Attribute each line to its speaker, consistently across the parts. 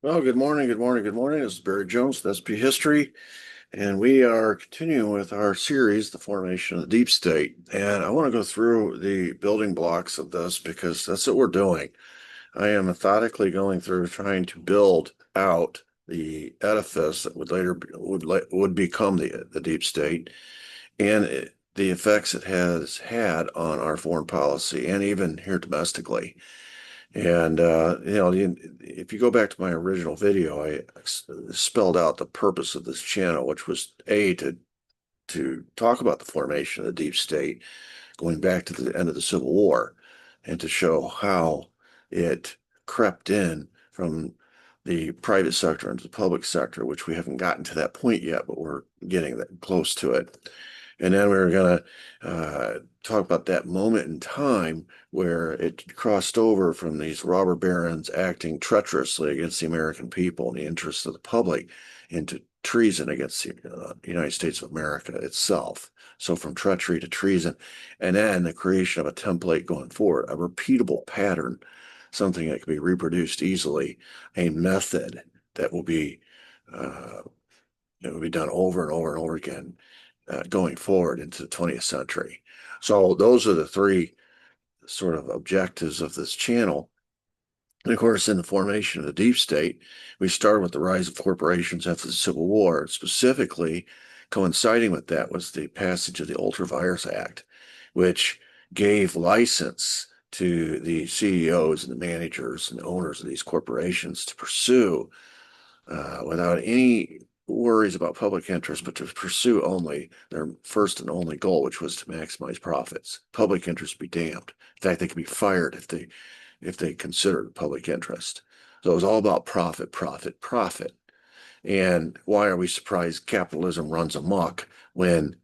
Speaker 1: Well, good morning, good morning, good morning. This is Barry Jones with SP History, and we are continuing with our series, The Formation of the Deep State. And I want to go through the building blocks of this because that's what we're doing. I am methodically going through trying to build out the edifice that would later would become the deep state and the effects it has had on our foreign policy and even here domestically. And if you go back to my original video, I spelled out the purpose of this channel, which was A, to talk about the formation of the deep state, going back to the end of the Civil War, and to show how it crept in from the private sector into the public sector, which we haven't gotten to that point yet, but we're getting that close to it. And then we were going to talk about that moment in time where it crossed over from these robber barons acting treacherously against the American people and the interests of the public into treason against the United States of America itself. So from treachery to treason, and then the creation of a template going forward, a repeatable pattern, something that can be reproduced easily, a method that will be uh, it will be done over and over and over again going forward into the 20th century. So those are the three sort of objectives of this channel. And of course, in the formation of the deep state, we started with the rise of corporations after the Civil War. Specifically, coinciding with that was the passage of the Ultra Vires Act, which gave license to the CEOs and the managers and the owners of these corporations to pursue without any worries about public interest, but to pursue only their first and only goal, which was to maximize profits. Public interest be damned. In fact, they could be fired if they considered public interest. So it was all about profit, profit, profit. And why are we surprised capitalism runs amok when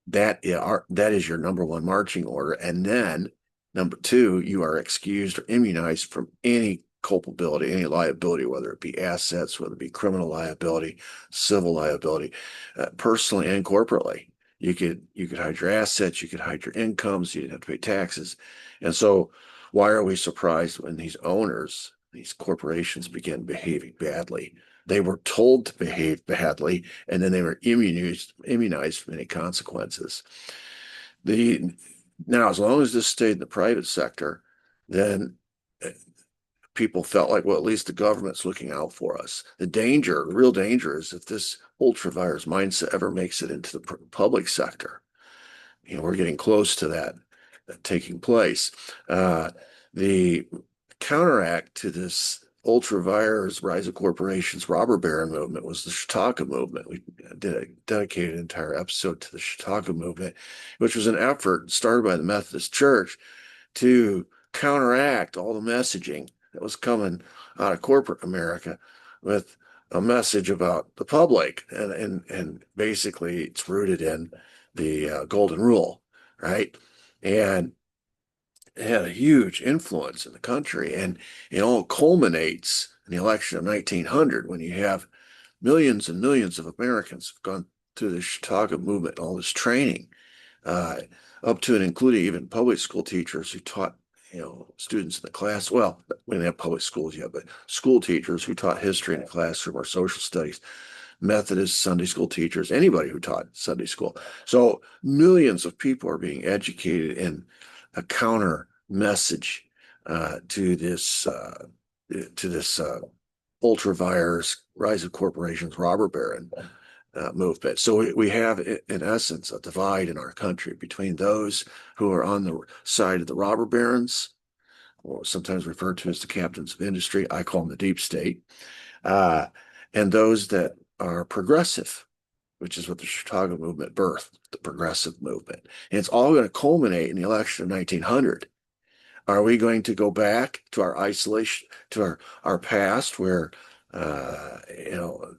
Speaker 1: that is your number one marching order? And then number two, you are excused or immunized from any culpability, any liability, whether it be assets, whether it be criminal liability, civil liability, personally and corporately. You could hide your assets, you could hide your incomes, you didn't have to pay taxes. And so why are we surprised when these owners, these corporations begin behaving badly? They were told to behave badly, and then they were immunized from any consequences. The Now, as long as this stayed in the private sector, then people felt like, well, at least the government's looking out for us. The real danger is if this ultra virus mindset ever makes it into the public sector. We're getting close to that taking place. The counteract to this ultra vires rise of corporations robber baron movement was the Chautauqua movement. We did a dedicated entire episode to the Chautauqua movement, which was an effort started by the Methodist Church to counteract all the messaging that was coming out of corporate America with a message about the public, and basically it's rooted in the golden rule, right? And it had a huge influence in the country, and it all culminates in the election of 1900 when you have millions and millions of Americans have gone through the Chautauqua movement, all this training, uh, up to and including even public school teachers who taught students in the class. Well, we didn't have public schools yet, but school teachers who taught history in the classroom or social studies, Methodist Sunday school teachers, anybody who taught Sunday school. So millions of people are being educated in a counter message to this ultra vires rise of corporations robber baron movement. So we have, in essence, a divide in our country between those who are on the side of the robber barons, or sometimes referred to as the captains of industry. I call them the deep state, uh, and those that are progressive, which is what the Chicago movement birthed, the progressive movement. And it's all going to culminate in the election of 1900. Are we going to go back to our isolation, to our past, where uh, you know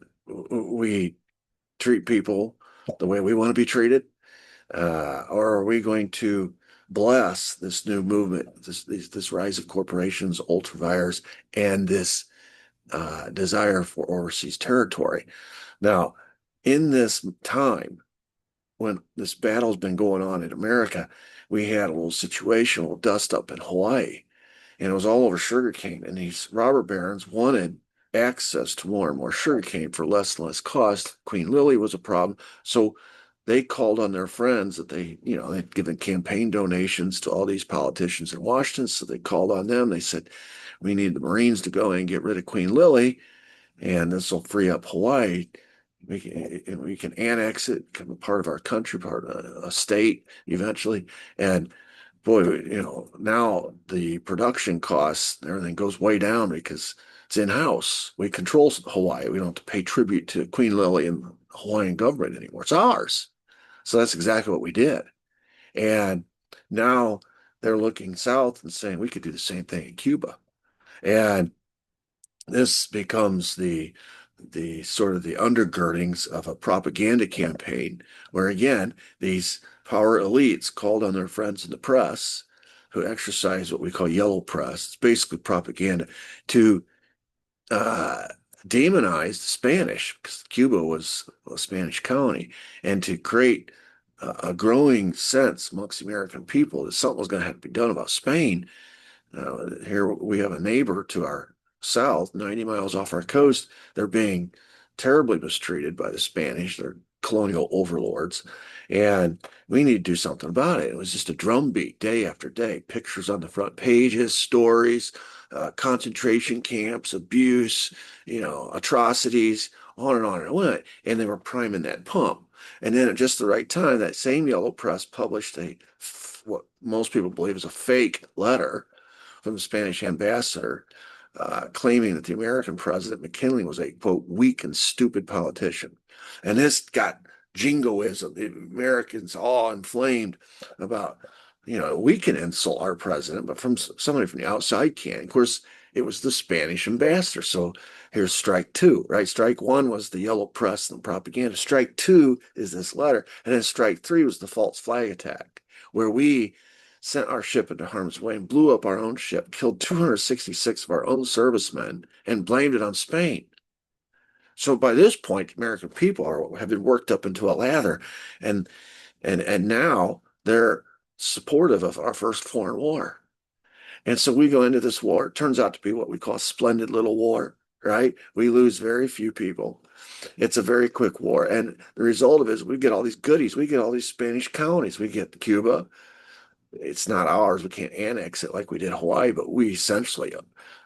Speaker 1: we treat people the way we want to be treated, or are we going to bless this new movement, this rise of corporations, ultravires, and this desire for overseas territory? Now, in this time when this battle's been going on in America, we had a little situation, a little dust up in Hawaii, and it was all over sugarcane. And these robber barons wanted access to more and more sugarcane for less and less cost. Queen Lily was a problem. So they called on their friends that they'd given campaign donations to all these politicians in Washington. So they called on them. They said, we need the Marines to go in and get rid of Queen Lily, and this will free up Hawaii. We can annex it, become a part of our country, part of a state eventually. And boy, now the production costs, everything goes way down because it's in-house. We control Hawaii. We don't have to pay tribute to Queen Lily and the Hawaiian government anymore. It's ours. So that's exactly what we did. And now they're looking south and saying we could do the same thing in Cuba. And this becomes the sort of the undergirdings of a propaganda campaign where again these power elites called on their friends in the press who exercise what we call yellow press. It's basically propaganda to uh, demonize the Spanish because Cuba was a Spanish colony, and to create a growing sense amongst the American people that something was going to have to be done about Spain. Here we have a neighbor to our south, 90 miles off our coast. They're being terribly mistreated by the Spanish. They're colonial overlords, and we need to do something about it. It was just a drumbeat day after day, pictures on the front pages, stories, concentration camps, abuse, atrocities, on and it went. And they were priming that pump. And then at just the right time, that same yellow press published what most people believe is a fake letter from the Spanish ambassador, claiming that the American president, McKinley, was a, quote, weak and stupid politician. And this got jingoism. The Americans all inflamed about, we can insult our president, but from somebody from the outside can't. Of course, it was the Spanish ambassador. So here's strike two, right? Strike one was the yellow press and propaganda. Strike two is this letter. And then strike three was the false flag attack, where we sent our ship into harm's way and blew up our own ship, killed 266 of our own servicemen, and blamed it on Spain. So by this point, the American people have been worked up into a lather, and now they're supportive of our first foreign war. And so we go into this war. It turns out to be what we call a splendid little war, right? We lose very few people. It's a very quick war. And the result of it is we get all these goodies. We get all these Spanish colonies. We get Cuba. It's not ours. We can't annex it like we did Hawaii, but we essentially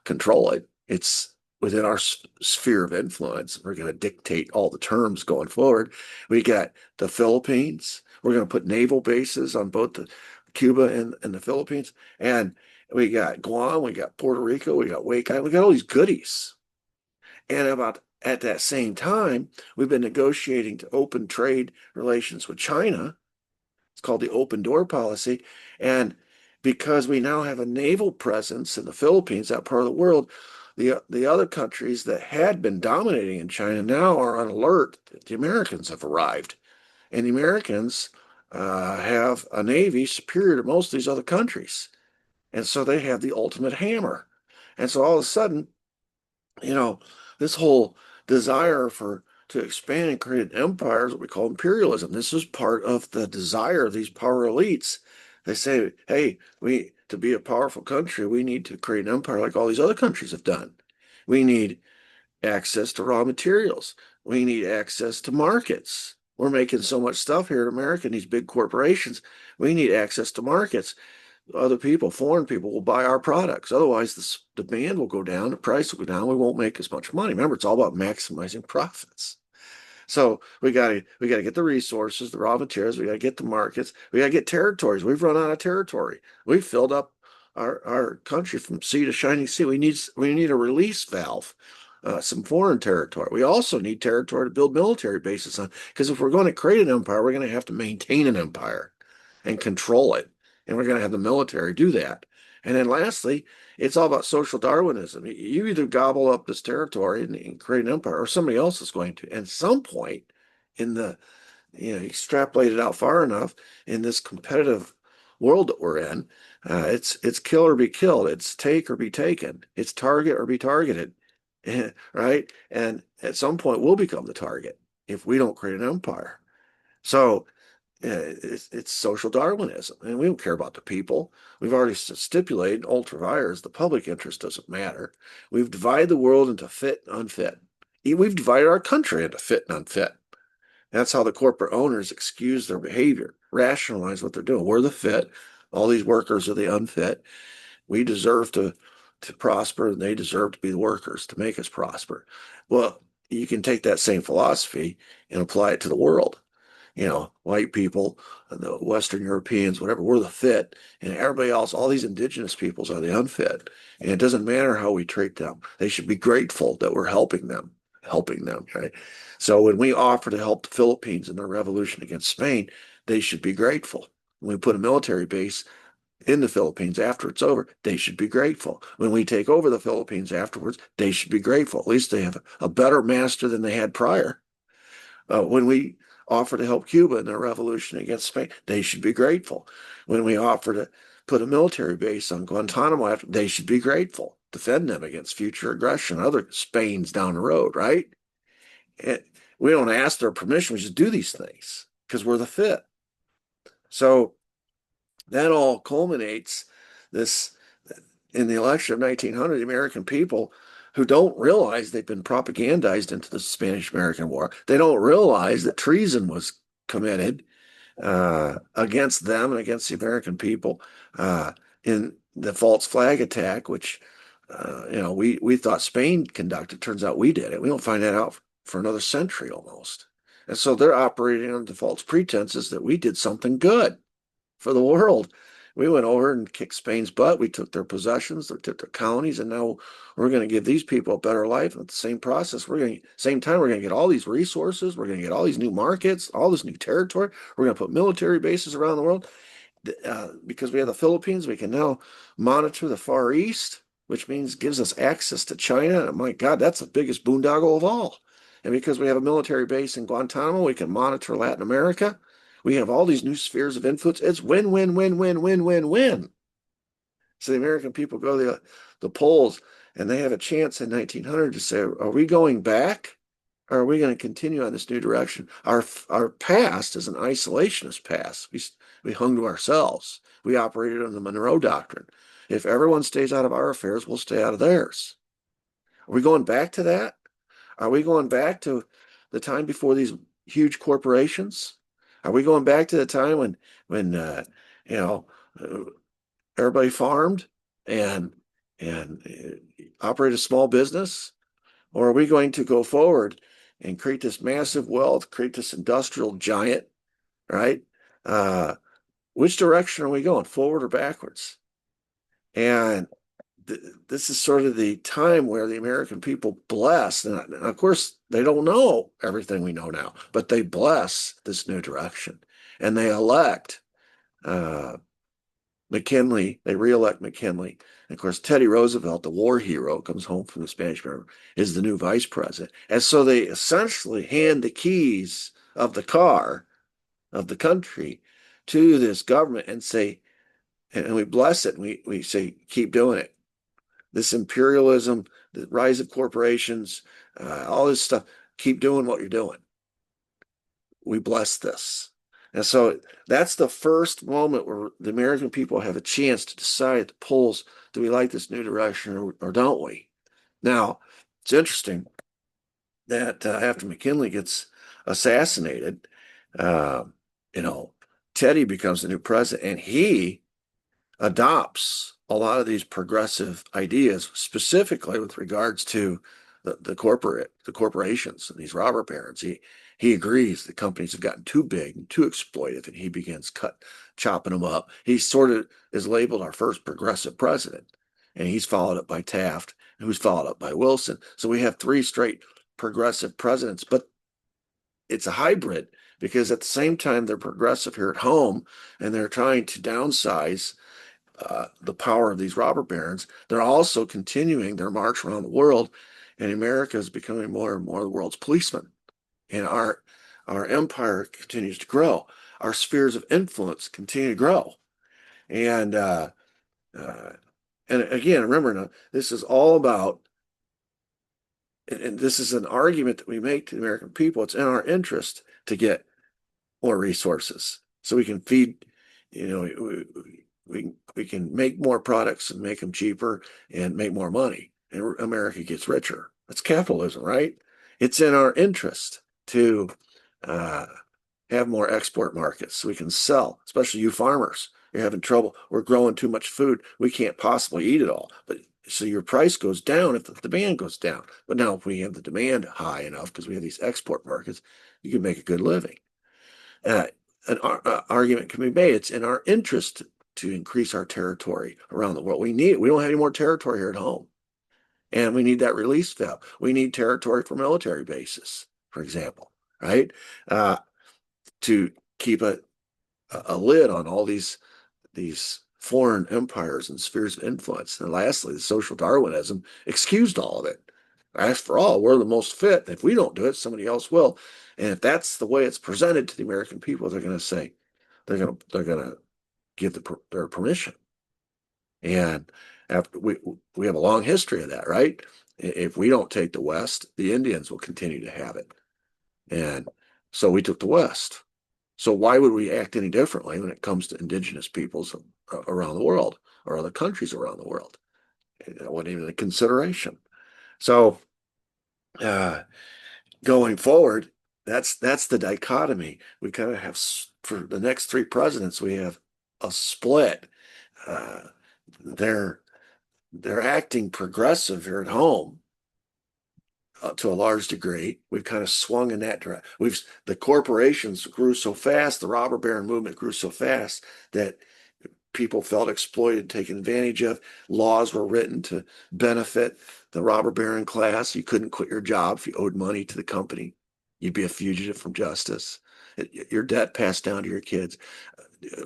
Speaker 1: control it. It's within our sphere of influence. We're going to dictate all the terms going forward. We got the Philippines. We're going to put naval bases on both the Cuba and the Philippines. And we got Guam, we got Puerto Rico, we got Wake Island, we got all these goodies. And about at that same time, we've been negotiating to open trade relations with China. It's called the open door policy. And because we now have a naval presence in the Philippines, that part of the world, the other countries that had been dominating in China now are on alert that the Americans have arrived. And the Americans have a navy superior to most of these other countries. And so they have the ultimate hammer. And so all of a sudden, this whole desire to expand and create an empire is what we call imperialism. This is part of the desire of these power elites. They say, hey, to be a powerful country, we need to create an empire like all these other countries have done. We need access to raw materials. We need access to markets. We're making so much stuff here in America, and these big corporations. We need access to markets. Other people, foreign people, will buy our products. Otherwise, the demand will go down, the price will go down. We won't make as much money. Remember, it's all about maximizing profits. So we got to get the resources, the raw materials. We got to get the markets. We got to get territories. We've run out of territory. We've filled up our country from sea to shining sea. We need a release valve. Some foreign territory. We also need territory to build military bases on, because if we're going to create an empire, we're going to have to maintain an empire and control it. And we're going to have the military do that. And then lastly, it's all about social Darwinism. You either gobble up this territory and create an empire, or somebody else is going to. At some point in extrapolate it out far enough in this competitive world that we're in, it's kill or be killed. It's take or be taken. It's target or be targeted, right? And at some point we'll become the target if we don't create an empire. So It's social Darwinism, and we don't care about the people. We've already stipulated ultra vires, the public interest doesn't matter. We've divided the world into fit and unfit. We've divided our country into fit and unfit. That's how the corporate owners excuse their behavior, rationalize what they're doing. We're the fit. All these workers are the unfit. We deserve to prosper, and they deserve to be the workers to make us prosper. Well, you can take that same philosophy and apply it to the world. White people, the Western Europeans, whatever, we're the fit, and everybody else, all these indigenous peoples are the unfit. And it doesn't matter how we treat them. They should be grateful that we're helping them, right? So when we offer to help the Philippines in their revolution against Spain, they should be grateful. When we put a military base in the Philippines after it's over, they should be grateful. When we take over the Philippines afterwards, they should be grateful. At least they have a better master than they had prior. When we offer to help Cuba in their revolution against Spain, they should be grateful. When we offer to put a military base on Guantanamo, they should be grateful, defend them against future aggression, other Spains down the road, right? And we don't ask their permission, we just do these things because we're the fit. So that all culminates this in the election of 1900, the American people who don't realize they've been propagandized into the Spanish-American War. They don't realize that treason was committed against them and against the American people in the false flag attack, which we thought Spain conducted. Turns out we did it. We don't find that out for another century almost. And so they're operating under false pretenses that we did something good for the world. We went over and kicked Spain's butt. We took their possessions, they took their colonies, and now we're going to give these people a better life. And at the same process, same time, we're going to get all these resources. We're going to get all these new markets, all this new territory. We're going to put military bases around the world. Because we have the Philippines, we can now monitor the Far East, which means gives us access to China. And my God, that's the biggest boondoggle of all. And because we have a military base in Guantanamo, we can monitor Latin America. We have all these new spheres of influence. It's win, win, win, win, win, win, win. So the American people go to the polls, and they have a chance in 1900 to say, are we going back? Or are we going to continue on this new direction? Our past is an isolationist past. We hung to ourselves. We operated on the Monroe Doctrine. If everyone stays out of our affairs, we'll stay out of theirs. Are we going back to that? Are we going back to the time before these huge corporations? Are we going back to the time when you know everybody farmed and operate a small business? Or are we going to go forward and create this massive wealth, create this industrial giant, right? Which direction are we going, forward or backwards? And this is sort of the time where the American people bless, and of course, they don't know everything we know now, but they bless this new direction. And they elect McKinley, they reelect McKinley. And of course, Teddy Roosevelt, the war hero, comes home from the Spanish War, is the new vice president. And so they essentially hand the keys of the car of the country to this government and say, and we bless it, and we say, keep doing it. This imperialism, the rise of corporations, all this stuff, keep doing what you're doing. We bless this. And so that's the first moment where the American people have a chance to decide at the polls, do we like this new direction or don't we? Now, it's interesting that after McKinley gets assassinated, uh, Teddy becomes the new president, and he adopts a lot of these progressive ideas, specifically with regards to the corporations and these robber barons. He agrees the companies have gotten too big and too exploitive, and he begins chopping them up. He sort of is labeled our first progressive president, and he's followed up by Taft, who's followed up by Wilson. So we have three straight progressive presidents, but it's a hybrid because at the same time they're progressive here at home and they're trying to downsize the power of these robber barons. They're also continuing their march around the world, and America is becoming more and more the world's policeman. And our empire continues to grow. Our spheres of influence continue to grow. And again, remember now, this is all about, and this is an argument that we make to the American people. It's in our interest to get more resources. so we can feed, you know, we can make more products and make them cheaper and make more money, and America gets richer. That's capitalism, right? It's in our interest to uh, have more export markets so we can sell, especially you farmers. You're having trouble. We're growing too much food. We can't possibly eat it all. But so your price goes down if the demand goes down. But now if we have the demand high enough because we have these export markets, you can make a good living. Uh, an argument can be made. It's in our interest to increase our territory around the world. We don't have any more territory here at home. And we need that release valve. We need territory for military bases, for example, right? Uh, to keep a lid on all these foreign empires and spheres of influence. And lastly, the social Darwinism excused all of it. After all, we're the most fit. If we don't do it, somebody else will. And if that's the way it's presented to the American people, they're going to say they're going to give their permission. And after we have a long history of that, right? If we don't take the West, the Indians will continue to have it. And so we took the West. So why would we act any differently when it comes to indigenous peoples around the world or other countries around the world? It wasn't even a consideration. So uh, going forward, that's the dichotomy. We kind of have for the next three presidents, we have a split. Uh, they're they're acting progressive here at home to a large degree. We've kind of swung in that direction. The corporations grew so fast, the robber baron movement grew so fast that people felt exploited, taken advantage of. Laws were written to benefit the robber baron class. You couldn't quit your job if you owed money to the company. You'd be a fugitive from justice. Your debt passed down to your kids.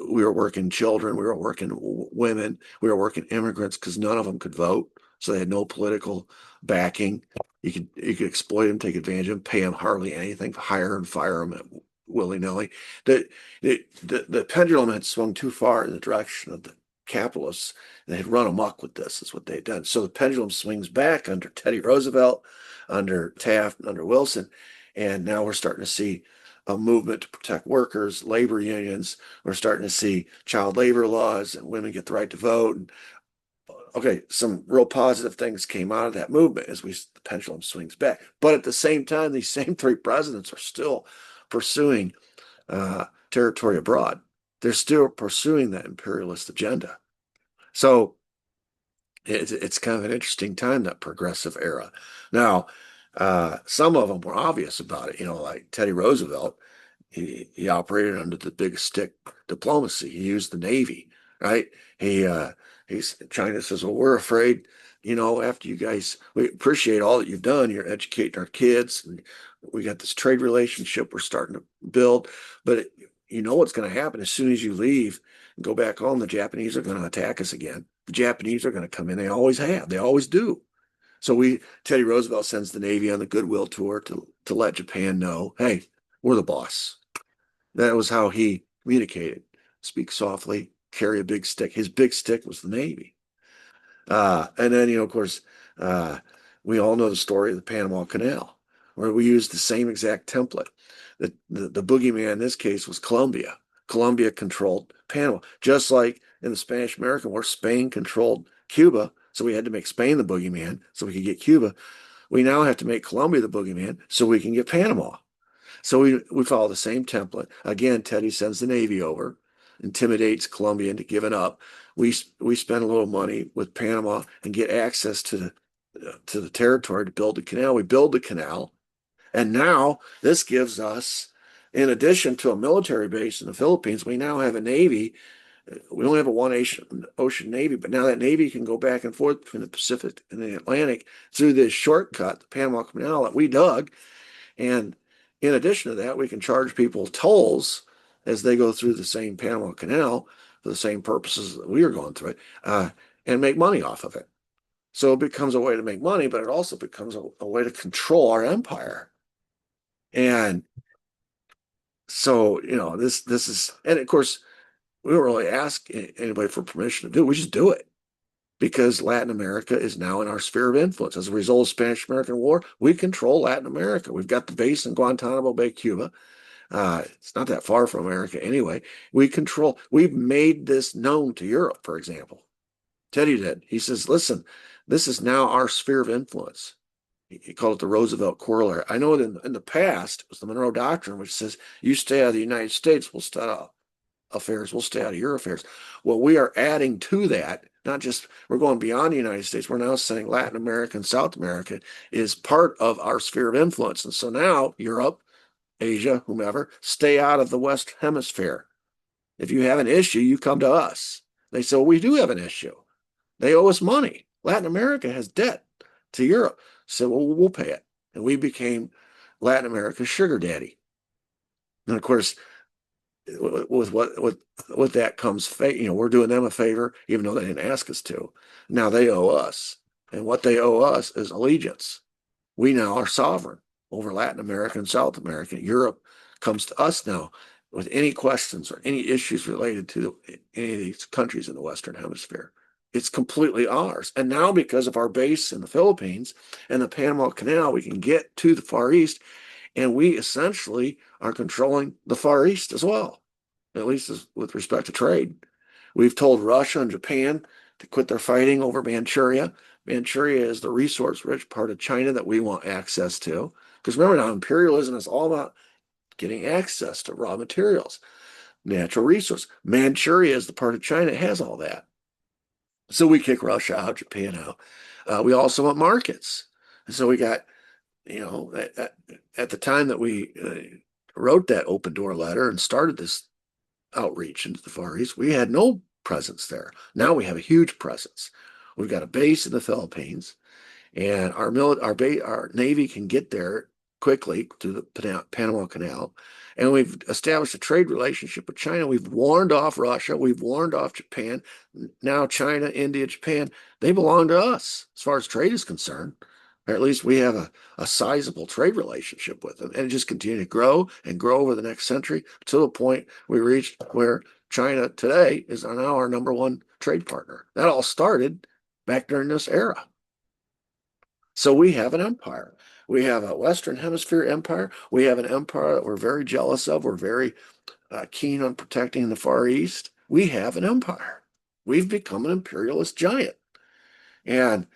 Speaker 1: We were working children, we were working women, we were working immigrants because none of them could vote, so they had no political backing. You could exploit them, take advantage of them, pay them hardly anything, hire and fire them willy nilly. The pendulum had swung too far in the direction of the capitalists. They had run amok with this, is what they had done. So the pendulum swings back under Teddy Roosevelt, under Taft, and under Wilson, and now we're starting to see a movement to protect workers, labor unions. We're starting to see child labor laws and women get the right to vote. And, okay, some real positive things came out of that movement as the pendulum swings back. But at the same time, these same three presidents are still pursuing territory abroad. They're still pursuing that imperialist agenda. So it's kind of an interesting time, that progressive era. Now, some of them were obvious about it, like Teddy Roosevelt. He operated under the big stick diplomacy. He used the Navy, right? China says, well, we're afraid, after you guys, we appreciate all that you've done. You're educating our kids, and we got this trade relationship we're starting to build. But what's going to happen as soon as you leave and go back home, the Japanese are going to attack us again. The Japanese are going to come in. They always have. They always do. So Teddy Roosevelt sends the Navy on the goodwill tour to let Japan know, hey, we're the boss. That was how he communicated. Speak softly, carry a big stick. His big stick was the Navy. And then, of course, uh, we all know the story of the Panama Canal, where we used the same exact template. The boogeyman in this case was Colombia. Colombia controlled Panama, just like in the Spanish-American War, Spain controlled Cuba. So we had to make Spain the boogeyman so we could get Cuba. We now have to make Colombia the boogeyman so we can get Panama. So we follow the same template. Again, Teddy sends the Navy over, intimidates Colombia into giving up. We spend a little money with Panama and get access to the territory to build the canal. We build the canal, and now this gives us, in addition to a military base in the Philippines, we now have a Navy. We only have a one ocean Navy, but now that Navy can go back and forth between the Pacific and the Atlantic through this shortcut, the Panama Canal that we dug. And in addition to that, we can charge people tolls as they go through the same Panama Canal for the same purposes that we are going through it, and make money off of it. So it becomes a way to make money, but it also becomes a way to control our empire. And so, this is, and of course, we don't really ask anybody for permission to do it. We just do it because Latin America is now in our sphere of influence. As a result of the Spanish-American War, we control Latin America. We've got the base in Guantanamo Bay, Cuba. It's not that far from America anyway. We've made this known to Europe, for example. Teddy did. He says, listen, this is now our sphere of influence. He called it the Roosevelt corollary. I know that in the past, it was the Monroe Doctrine, which says, you stay out of the United States, we'll stay out of affairs, we'll stay out of your affairs. Well, we are adding to that, not just, we're going beyond the United States. We're now saying Latin America and South America is part of our sphere of influence. And so now Europe, Asia, whomever, stay out of the West Hemisphere. If you have an issue, you come to us. They say, well, we do have an issue. They owe us money. Latin America has debt to Europe. So well, we'll pay it. And we became Latin America's sugar daddy. And of course, with that comes, we're doing them a favor, even though they didn't ask us to. Now they owe us. And what they owe us is allegiance. We now are sovereign over Latin America and South America. Europe comes to us now with any questions or any issues related to any of these countries in the Western Hemisphere. It's completely ours. And now, because of our base in the Philippines and the Panama Canal, we can get to the Far East, and we essentially are controlling the Far East as well, at least with respect to trade. We've told Russia and Japan to quit their fighting over Manchuria. Manchuria is the resource-rich part of China that we want access to. Because remember now, imperialism is all about getting access to raw materials, natural resource. Manchuria is the part of China that has all that. So we kick Russia out, Japan out. We also want markets. And so we got, at the time that we wrote that open door letter and started this outreach into the Far East, we had no presence there. Now we have a huge presence. We've got a base in the Philippines, and our Navy can get there quickly to the Panama Canal. And we've established a trade relationship with China. We've warned off Russia. We've warned off Japan. Now China, India, Japan, they belong to us as far as trade is concerned. Or at least we have a sizable trade relationship with them. And it just continue to grow and grow over the next century to the point we reached where China today is now our number one trade partner. That all started back during this era. So we have an empire. We have a Western Hemisphere empire. We have an empire that we're very jealous of. We're very keen on protecting in the Far East. We have an empire. We've become an imperialist giant. And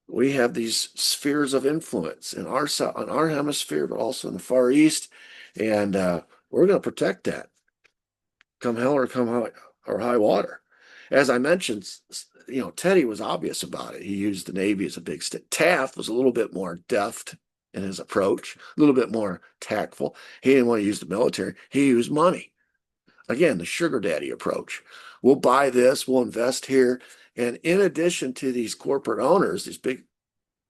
Speaker 1: we have these spheres of influence in our hemisphere, but also in the Far East. And we're going to protect that, come hell or come high water. As I mentioned, Teddy was obvious about it. He used the Navy as a big stick. Taft was a little bit more deft in his approach, a little bit more tactful. He didn't want to use the military. He used money. Again, the sugar daddy approach. We'll buy this, we'll invest here. And in addition to these corporate owners, these big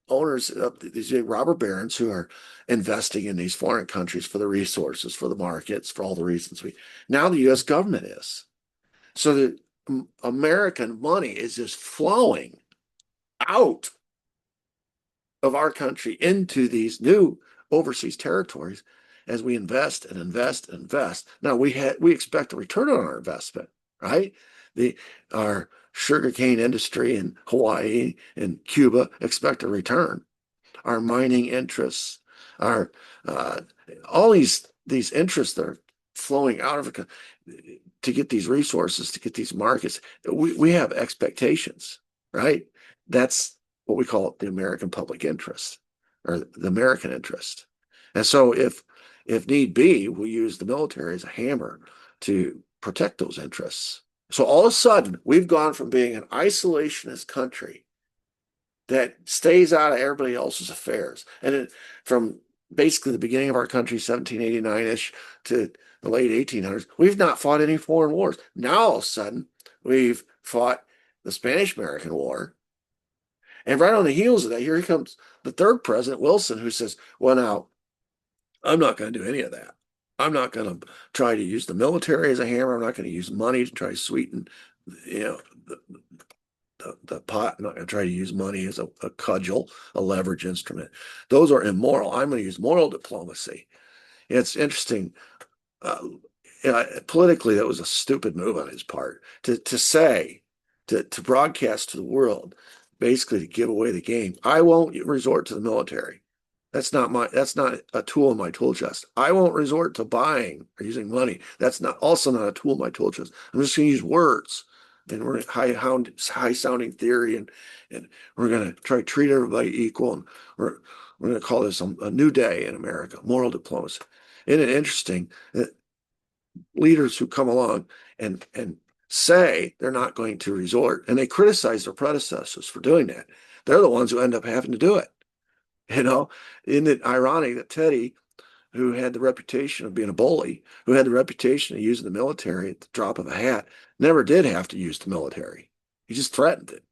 Speaker 1: owners, these big robber barons who are investing in these foreign countries for the resources, for the markets, for all the reasons now the U.S. government is. So the American money is just flowing out of our country into these new overseas territories as we invest and invest and invest. Now we expect a return on our investment, right? Our sugarcane industry in Hawaii and Cuba expect a return. Our mining interests, our all these interests that are flowing out of it to get these resources, to get these markets, we have expectations, right? That's what we call the American public interest or the American interest. And so if need be, we use the military as a hammer to protect those interests. So all of a sudden, we've gone from being an isolationist country that stays out of everybody else's affairs. And from basically the beginning of our country, 1789-ish, to the late 1800s, we've not fought any foreign wars. Now, all of a sudden, we've fought the Spanish-American War. And right on the heels of that, here comes the third president, Wilson, who says, well, now, I'm not going to do any of that. I'm not going to try to use the military as a hammer. I'm not going to use money to try to sweeten, the pot. I'm not going to try to use money as a cudgel, a leverage instrument. Those are immoral. I'm going to use moral diplomacy. It's interesting. Politically, that was a stupid move on his part to broadcast to the world, basically to give away the game. I won't resort to the military. That's not a tool in my tool chest. I won't resort to buying or using money. That's not also not a tool in my tool chest. I'm just going to use words, and we're high sounding theory, and we're going to try to treat everybody equal, and we're going to call this a new day in America, moral diplomacy. Isn't it interesting that leaders who come along and say they're not going to resort, and they criticize their predecessors for doing that, they're the ones who end up having to do it. You know, isn't it ironic that Teddy, who had the reputation of being a bully, who had the reputation of using the military at the drop of a hat, never did have to use the military. He just threatened it,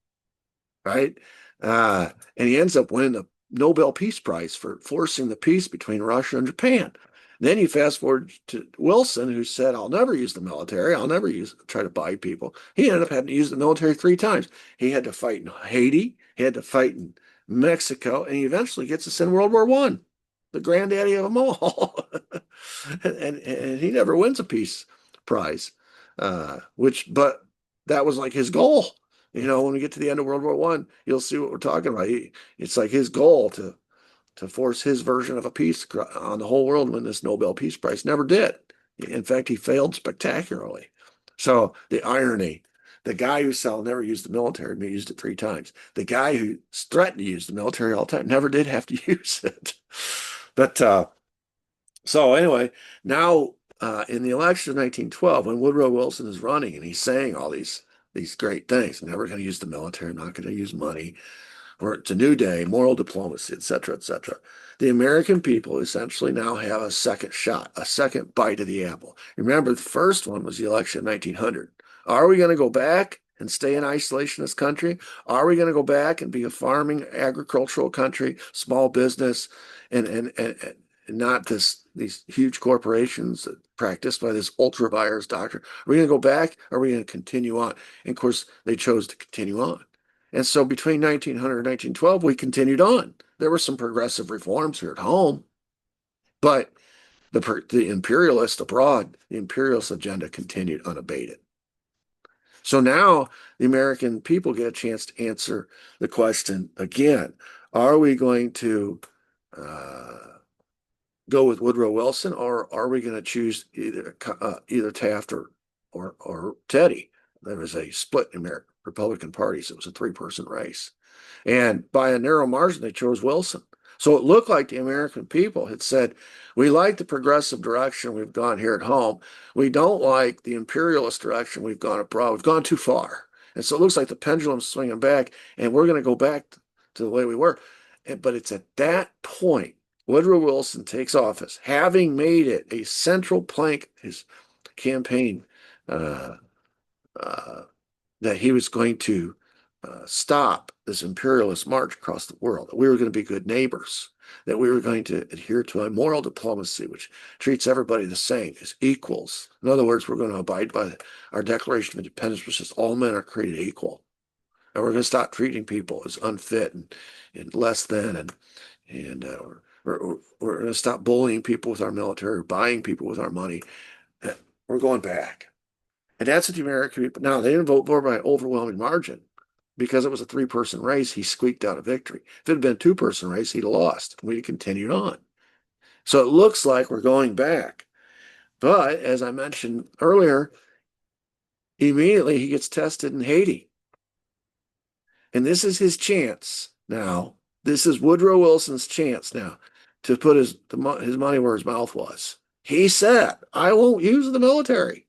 Speaker 1: right? And he ends up winning the Nobel Peace Prize for forcing the peace between Russia and Japan. Then you fast forward to Wilson, who said, I'll never use the military. I'll never try to buy people. He ended up having to use the military 3 times. He had to fight in Haiti. He had to fight in Mexico. And he eventually gets us in World War I, the granddaddy of them all. and he never wins a peace prize, but that was like his goal. When we get to the end of World War One, you'll see what we're talking about. It's like his goal to force his version of a peace on the whole world, win this Nobel Peace Prize. Never did. In fact, he failed spectacularly. So the irony, the guy who said, I'll never use the military, used it 3 times. The guy who threatened to use the military all the time never did have to use it. But so anyway, now in the election of 1912, when Woodrow Wilson is running and he's saying all these great things, I'm never going to use the military, I'm not going to use money, or it's a new day, moral diplomacy, et cetera, et cetera. The American people essentially now have a second shot, a second bite of the apple. Remember, the first one was the election of 1900. Are we going to go back and stay an isolationist country? Are we going to go back and be a farming, agricultural country, small business, and not these huge corporations that practiced by this ultra vires doctrine? Are we going to go back? Or are we going to continue on? And of course, they chose to continue on. And so between 1900 and 1912, we continued on. There were some progressive reforms here at home, but the imperialist abroad, the imperialist agenda continued unabated. So now the American people get a chance to answer the question again. Are we going to go with Woodrow Wilson, or are we going to choose either Taft or Teddy? There was a split in the Republican parties. It was a 3-person race. And by a narrow margin, they chose Wilson. So it looked like the American people had said, we like the progressive direction we've gone here at home. We don't like the imperialist direction we've gone abroad. We've gone too far. And so it looks like the pendulum's swinging back, and we're going to go back to the way we were. But it's at that point Woodrow Wilson takes office, having made it a central plank of his campaign that he was going to stop this imperialist march across the world, that we were going to be good neighbors, that we were going to adhere to a moral diplomacy which treats everybody the same, as equals. In other words, we're going to abide by our Declaration of Independence, which says all men are created equal. And we're going to stop treating people as unfit and less than, and we're going to stop bullying people with our military, or buying people with our money. We're going back. And that's what the American people, now they didn't vote for by an overwhelming margin. Because it was a 3-person race, he squeaked out a victory. If it had been a 2-person race, he'd have lost. We'd continued on. So it looks like we're going back. But as I mentioned earlier, immediately he gets tested in Haiti. And this is his chance now. This is Woodrow Wilson's chance now to put his money where his mouth was. He said, I won't use the military.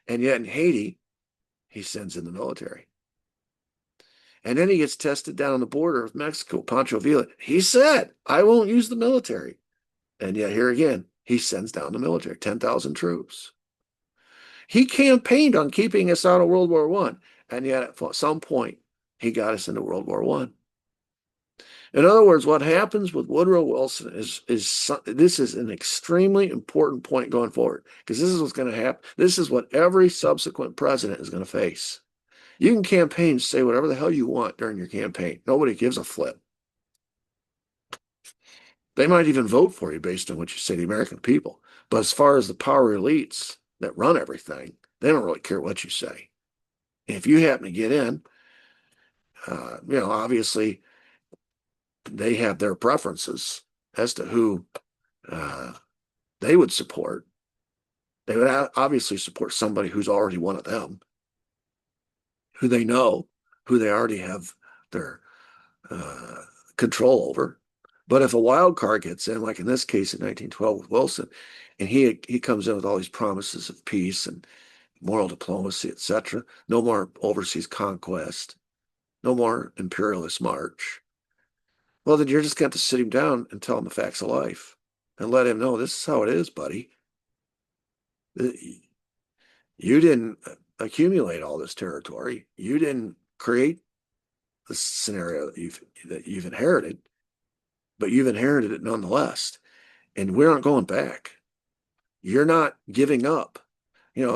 Speaker 1: And yet in Haiti, he sends in the military. And then he gets tested down on the border of Mexico, Pancho Villa. He said, I won't use the military. And yet here again, he sends down the military, 10,000 troops. He campaigned on keeping us out of World War I. And yet at some point, he got us into World War I. In other words, what happens with Woodrow Wilson is this is an extremely important point going forward, because this is what's going to happen. This is what every subsequent president is going to face. You can campaign, say whatever the hell you want during your campaign. Nobody gives a flip. They might even vote for you based on what you say to the American people. But as far as the power elites that run everything, they don't really care what you say. And if you happen to get in, obviously they have their preferences as to who they would support. They would obviously support somebody who's already one of them, who they know, who they already have their uh, control over. But if a wild card gets in, like in this case in 1912 with Wilson, and he comes in with all these promises of peace and moral diplomacy, etc., no more overseas conquest, no more imperialist march. Well, then you're just going to sit him down and tell him the facts of life and let him know this is how it is, buddy. You didn't accumulate all this territory. You didn't create the scenario that you've inherited, but you've inherited it nonetheless. And we're not going back. You're not giving up.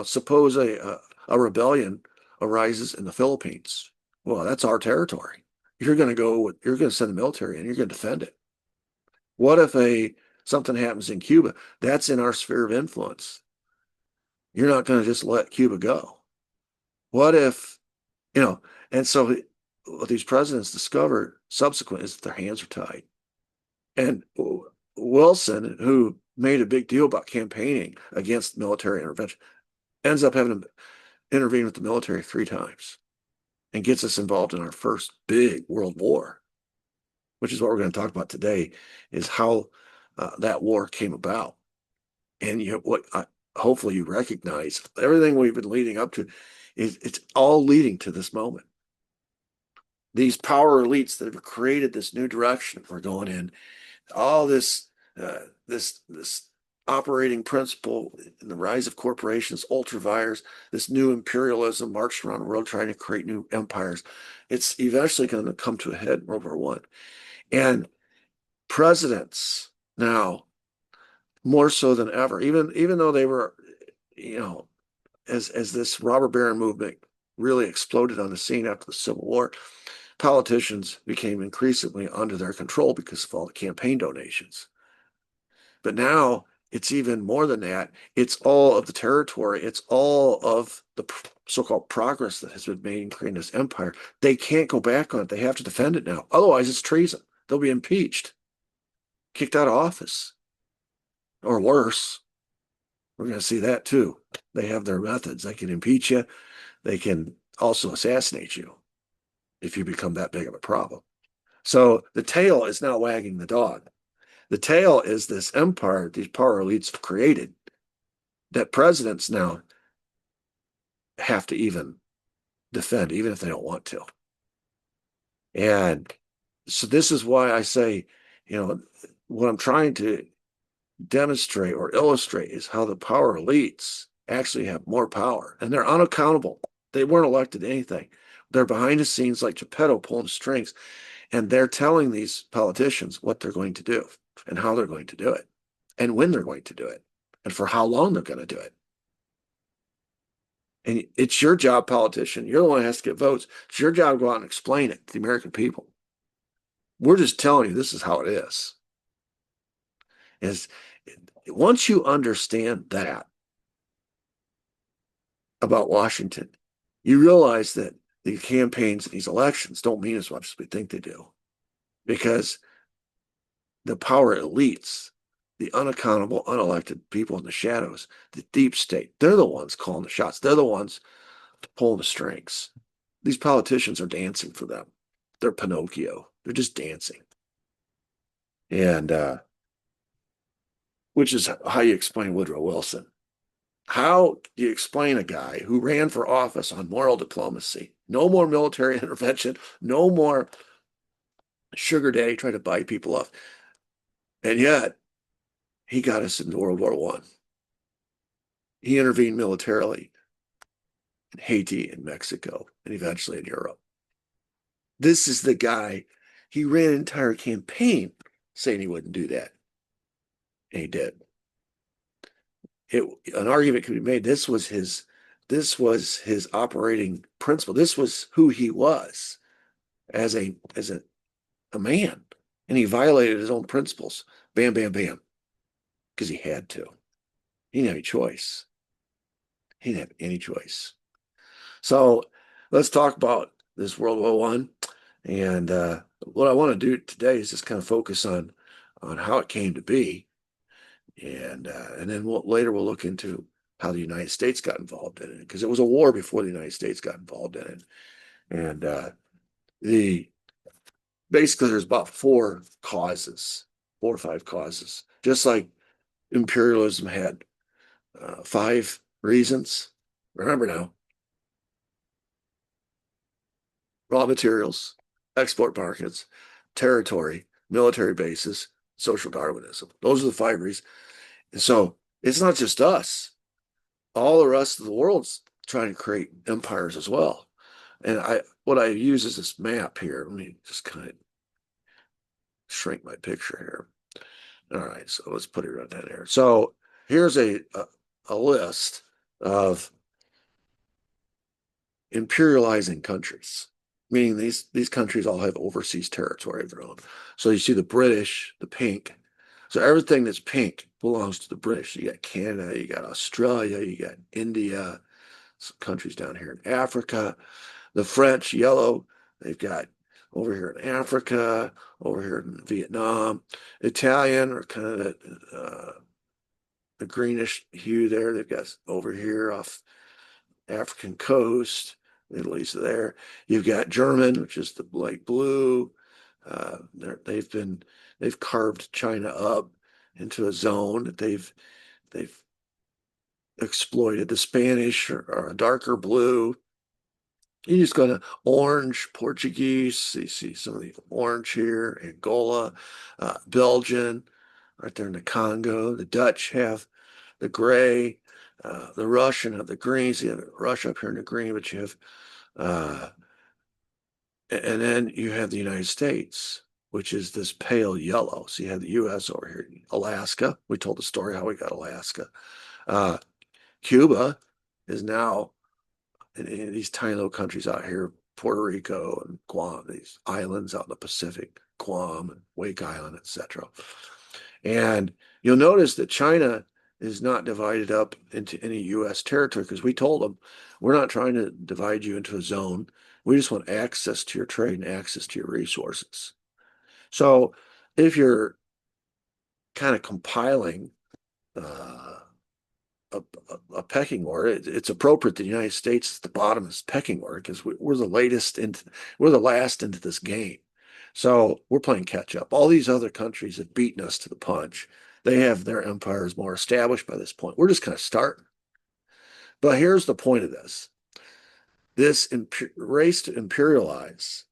Speaker 1: Suppose a rebellion arises in the Philippines. Well, that's our territory. You're going to send the military and you're going to defend it. What if something happens in Cuba? That's in our sphere of influence. You're not going to just let Cuba go. What if, and so what these presidents discovered subsequent is that their hands are tied. And Wilson, who made a big deal about campaigning against military intervention, ends up having to intervene with the military 3 times and gets us involved in our first big world war, which is what we're going to talk about today, is how that war came about. And hopefully you recognize everything we've been leading up to it's all leading to this moment. These power elites that have created this new direction we're going in, all this operating principle in the rise of corporations, ultra vires, this new imperialism marched around the world trying to create new empires. It's eventually going to come to a head in World War I. And presidents now, more so than ever, even though they were, as this robber baron movement really exploded on the scene after the Civil War, politicians became increasingly under their control because of all the campaign donations. But now it's even more than that. It's all of the territory. It's all of the so-called progress that has been made in creating this empire. They can't go back on it. They have to defend it now. Otherwise, it's treason. They'll be impeached, kicked out of office, or worse. We're going to see that too. They have their methods. They can impeach you. They can also assassinate you if you become that big of a problem. So the tail is now wagging the dog. The tail is this empire these power elites have created that presidents now have to even defend, even if they don't want to. And so this is why I say, what I'm trying to demonstrate or illustrate is how the power elites actually have more power and they're unaccountable. They weren't elected to anything. They're behind the scenes like Geppetto pulling strings, and they're telling these politicians what they're going to do and how they're going to do it and when they're going to do it and for how long they're going to do it. And it's your job, politician. You're the one who has to get votes. It's your job to go out and explain it to the American people. We're just telling you this is how it is. Once you understand that about Washington, you realize that the campaigns and these elections don't mean as much as we think they do, because the power elites, the unaccountable, unelected people in the shadows, the deep state, they're the ones calling the shots. They're the ones pulling the strings. These politicians are dancing for them. They're Pinocchio. They're just dancing. And which is how you explain Woodrow Wilson. How do you explain a guy who ran for office on moral diplomacy? No more military intervention, no more sugar daddy trying to buy people off. And yet, he got us into World War I. He intervened militarily in Haiti and Mexico and eventually in Europe. This is the guy, he ran an entire campaign saying he wouldn't do that. And he did. An argument could be made. This was his operating principle. This was who he was as a man. And he violated his own principles. Bam, bam, bam. Because he had to. He didn't have any choice. He didn't have any choice. So let's talk about this World War I. And what I want to do today is just kind of focus on how it came to be, and then later we'll look into how the United States got involved in it, because it was a war before the United States got involved in it. And the basically there's about four causes, 4 or 5 causes, just like imperialism had 5 reasons. Remember now, raw materials, export markets, territory, military bases, social Darwinism. Those are the 5 reasons. And so it's not just us. All the rest of the world's trying to create empires as well. And what I use is this map here. Let me just kind of shrink my picture here. All right, so let's put it right down here. So here's a list of imperializing countries, meaning these countries all have overseas territory of their own. So you see the British, the pink. So everything that's pink belongs to the British. You got Canada, you got Australia, you got India, some countries down here in Africa. The French, yellow, they've got over here in Africa, over here in Vietnam. Italian are kind of the greenish hue there. They've got over here off African coast, Middle East there. You've got German, which is the light blue. They've carved China up into a zone that they've exploited. The Spanish are a darker blue. You just go to orange, Portuguese. You see some of the orange here, Angola, Belgian, right there in the Congo. The Dutch have the gray, the Russian have the greens. You have Russia up here in the green, but you have, and then you have the United States, which is this pale yellow. So you have the U.S. over here, Alaska. We told the story how we got Alaska. Cuba is now in these tiny little countries out here, Puerto Rico and Guam, these islands out in the Pacific, Guam and Wake Island, etc. And you'll notice that China is not divided up into any U.S. territory, because we told them we're not trying to divide you into a zone. We just want access to your trade and access to your resources. So if you're kind of compiling a pecking order, it's appropriate that the United States is the bottom of this pecking order, because we're the last into this game. So we're playing catch up. All these other countries have beaten us to the punch. They have their empires more established by this point. We're just kind of starting. But here's the point of this. This race to imperialize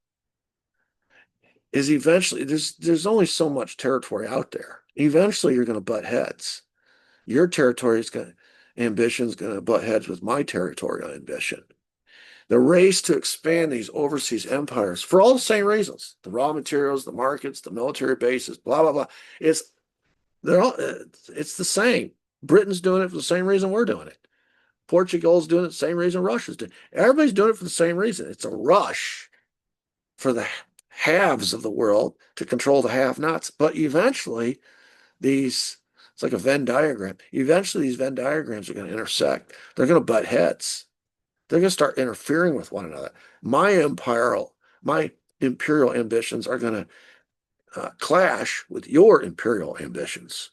Speaker 1: is eventually, there's only so much territory out there. Eventually you're going to butt heads. Your ambition is going to butt heads with my territorial ambition. The race to expand these overseas empires for all the same reasons, the raw materials, the markets, the military bases, blah, blah, blah. It's the same. Britain's doing it for the same reason we're doing it. Portugal's doing it the same reason Russia's doing it. Everybody's doing it for the same reason. It's a rush for the haves of the world to control the have-nots. But eventually, it's like a Venn diagram. Eventually, these Venn diagrams are going to intersect. They're going to butt heads. They're going to start interfering with one another. My imperial ambitions are going to clash with your imperial ambitions.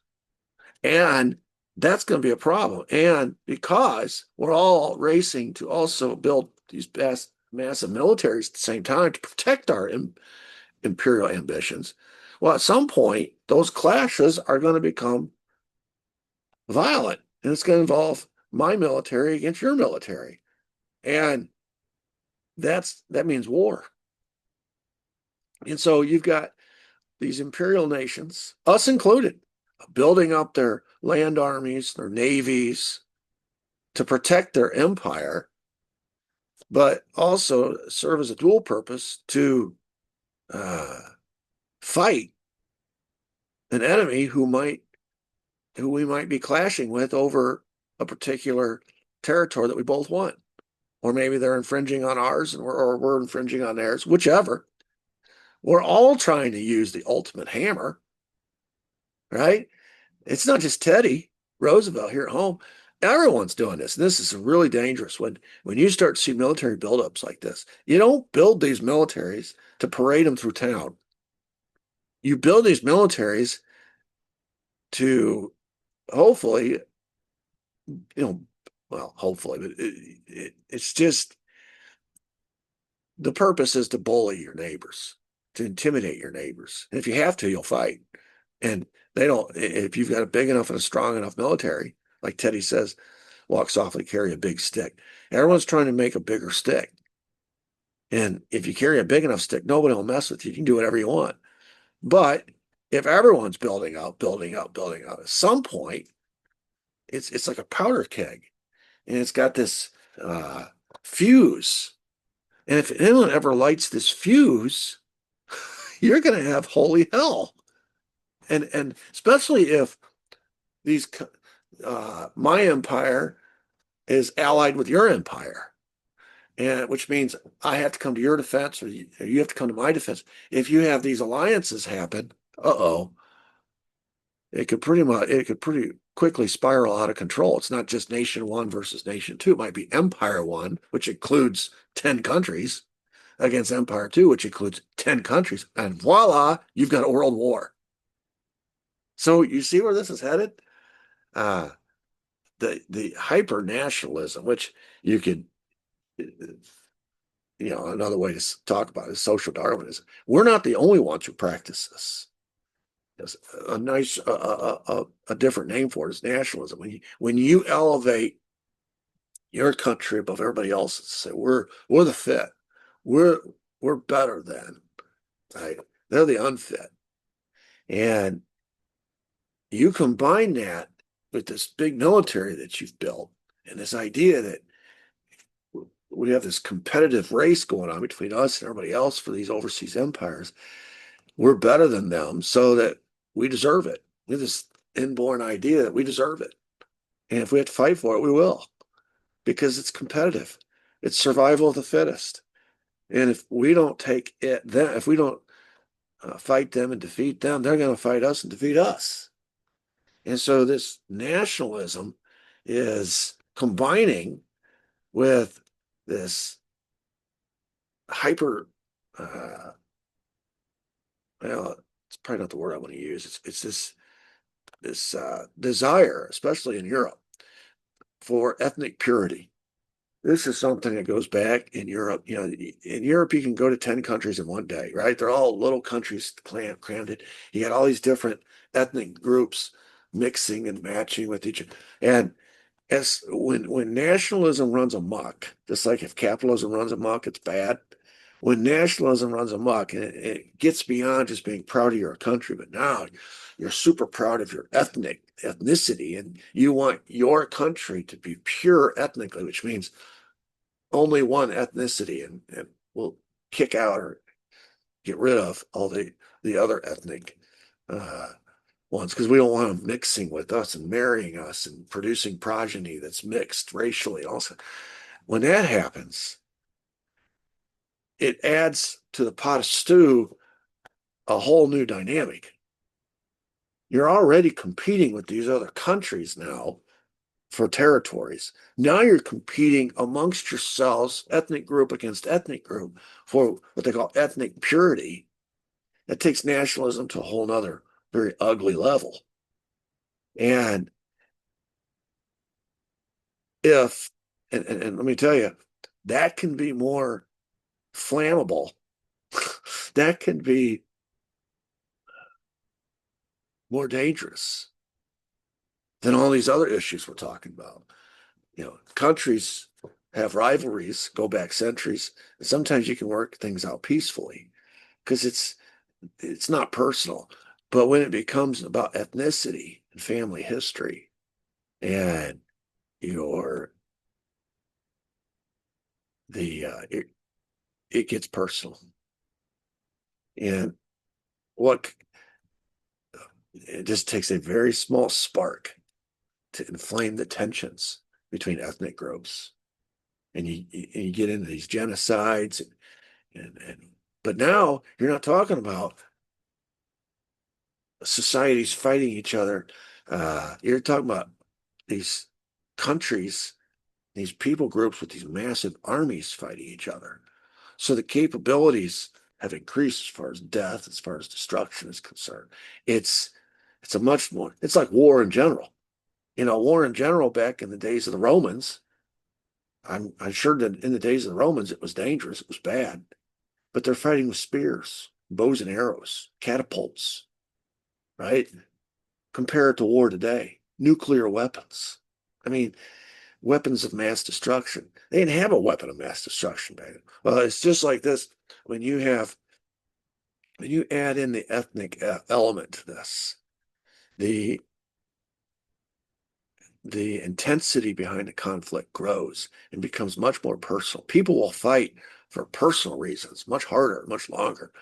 Speaker 1: And that's going to be a problem. And because we're all racing to also build these massive militaries at the same time to protect our imperial ambitions, well, at some point, those clashes are going to become violent. And it's going to involve my military against your military. And that means war. And so you've got these imperial nations, us included, building up their land armies, their navies to protect their empire, but also serve as a dual purpose to fight an enemy who we might be clashing with over a particular territory that we both want. Or maybe they're infringing on ours or we're infringing on theirs, whichever. We're all trying to use the ultimate hammer, right? It's not just Teddy Roosevelt here at home. Everyone's doing this. This is really dangerous when you start to see military buildups like this. You don't build these militaries to parade them through town. You build these militaries to hopefully, well, hopefully, but it's just the purpose is to bully your neighbors, to intimidate your neighbors. And if you have to, you'll fight. And they don't, if you've got a big enough and a strong enough military, like Teddy says, walk softly, carry a big stick. Everyone's trying to make a bigger stick. And if you carry a big enough stick, nobody will mess with you. You can do whatever you want. But if everyone's building up, at some point, it's like a powder keg. And it's got this fuse. And if anyone ever lights this fuse, you're going to have holy hell. And especially if these my empire is allied with your empire, and which means I have to come to your defense, or you have to come to my defense. If you have these alliances happen, it could pretty quickly spiral out of control. It's not just nation one versus nation two. It might be empire one, which includes 10 countries, against empire two, which includes 10 countries, and voila, you've got a world war. So you see where this is headed? The hyper nationalism, which you could, another way to talk about it is social Darwinism. We're not the only ones who practice this. There's a nice, a different name for it is nationalism. When you elevate your country above everybody else's, say we're the fit, we're better than, right? They're the unfit, and you combine that with this big military that you've built and this idea that we have this competitive race going on between us and everybody else for these overseas empires. We're better than them, so that we deserve it. We have this inborn idea that we deserve it. And if we have to fight for it, we will, because it's competitive. It's survival of the fittest. And if we don't take it, then if we don't fight them and defeat them, they're going to fight us and defeat us. And so this nationalism is combining with this hyper, well, it's probably not the word I want to use. It's this desire, especially in Europe, for ethnic purity. This is something that goes back in Europe. In Europe, you can go to 10 countries in one day, right? They're all little countries crammed in. You got all these different ethnic groups mixing and matching with each other. And as when nationalism runs amok, just like if capitalism runs amok, it's bad. When nationalism runs amok, and it gets beyond just being proud of your country, but now you're super proud of your ethnicity, and you want your country to be pure ethnically, which means only one ethnicity, and we'll kick out or get rid of all the other ethnic ones, because we don't want them mixing with us and marrying us and producing progeny that's mixed racially. Also, when that happens, it adds to the pot of stew a whole new dynamic. You're already competing with these other countries now for territories. Now you're competing amongst yourselves, ethnic group against ethnic group, for what they call ethnic purity. That takes nationalism to a whole nother very ugly level. And and let me tell you, that can be more flammable. That can be more dangerous than all these other issues we're talking about. Countries have rivalries, go back centuries, and sometimes you can work things out peacefully because it's not personal. But when it becomes about ethnicity and family history, and your it gets personal. And what it just takes a very small spark to inflame the tensions between ethnic groups, and you get into these genocides, and but now you're not talking about societies fighting each other. You're talking about these countries, these people groups with these massive armies fighting each other. So the capabilities have increased as far as death, as far as destruction is concerned. It's a much more, it's like war in general. War in general back in the days of the Romans, I'm sure that in the days of the Romans it was dangerous, it was bad, but they're fighting with spears, bows and arrows, catapults, right? Compare it to war today, nuclear weapons. I mean, weapons of mass destruction. They didn't have a weapon of mass destruction back then. Well, it's just like this. When you add in the ethnic element to this, the the intensity behind the conflict grows and becomes much more personal. People will fight for personal reasons much harder, much longer,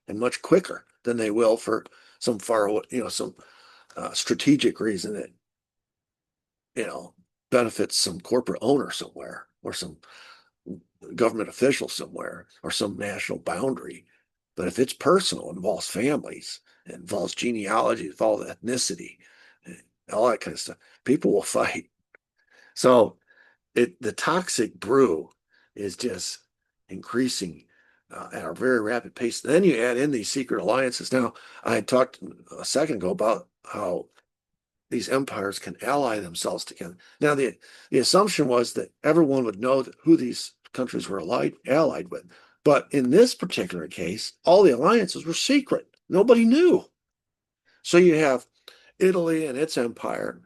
Speaker 1: and much quicker than they will for some some strategic reason that benefits some corporate owner somewhere or some government official somewhere or some national boundary. But if it's personal, it involves families, it involves genealogy, it involves ethnicity, all that kind of stuff, people will fight. So the toxic brew is just increasing at a very rapid pace. Then you add in these secret alliances. Now, I talked a second ago about how these empires can ally themselves together. Now, the assumption was that everyone would know who these countries were allied with. But in this particular case, all the alliances were secret. Nobody knew. So you have Italy and its empire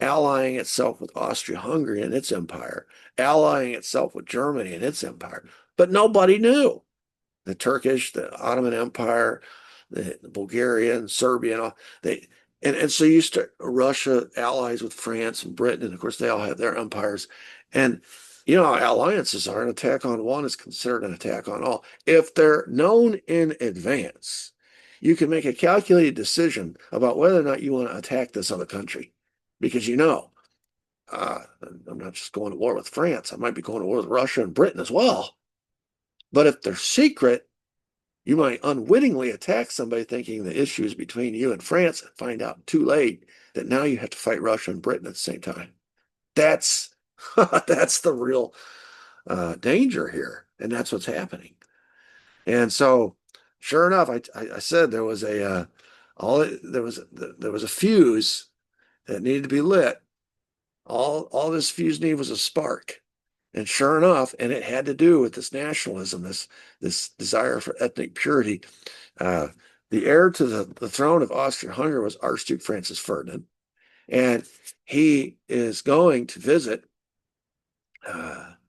Speaker 1: allying itself with Austria-Hungary and its empire, allying itself with Germany and its empire. But nobody knew. The Turkish, the Ottoman Empire, the Bulgarian, Serbia, and all, and so you start Russia allies with France and Britain, and of course they all have their empires. And alliances are an attack on one is considered an attack on all. If they're known in advance, you can make a calculated decision about whether or not you want to attack this other country. Because I'm not just going to war with France, I might be going to war with Russia and Britain as well. But if they're secret, you might unwittingly attack somebody thinking the issue is between you and France and find out too late that now you have to fight Russia and Britain at the same time. That's that's the real danger here, and that's what's happening. And so, sure enough, I said there was a fuse that needed to be lit. All this fuse needed was a spark. And sure enough, and it had to do with this nationalism, this desire for ethnic purity. The heir to the throne of Austria-Hungary was Archduke Francis Ferdinand, and he is going to visit